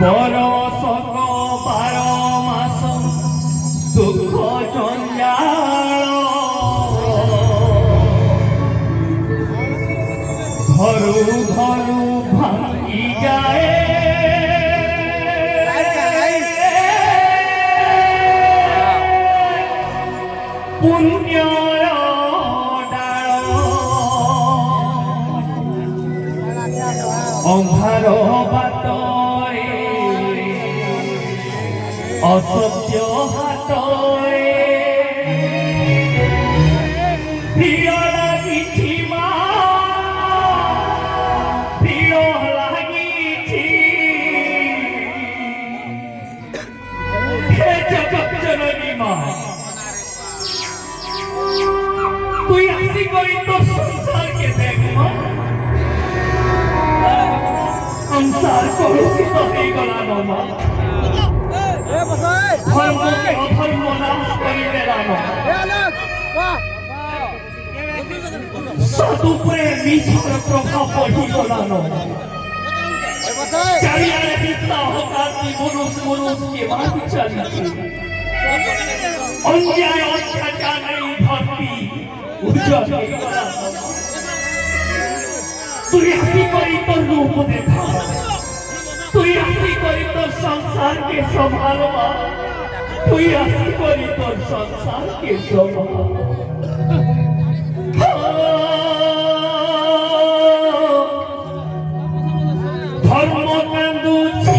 বরষক 12 মাস দুঃখ জঞ্জাল ধরু ধরু ভাঙি যায় পুণ্য অন্ধার বাটরে অসত্য হাতরে প্রিয় লাগিছি মা প্রিয় লাগিছি হে জগৎ জননী মা তুই আসি করি তোর সংসারকে দেখ মা संसार कलुषित हो गला नमा धर्म के अधर्म नाश करिले राम सदुपरे मिश्र प्रभाव बढ़ी गला नमा चारियारे हिंसा होकाती मनुष्य के बात चली अन्याय अत्याचार नहीं धरती उज्जवल गला তুই আসি করি তোর রূপ দেখা তুই আসি করি তোর সংসারকে সম্ভালবা তুই আসি করি তোর সংসারকে সম্ভাল ধর্ম কান্দুছি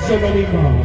জননী মা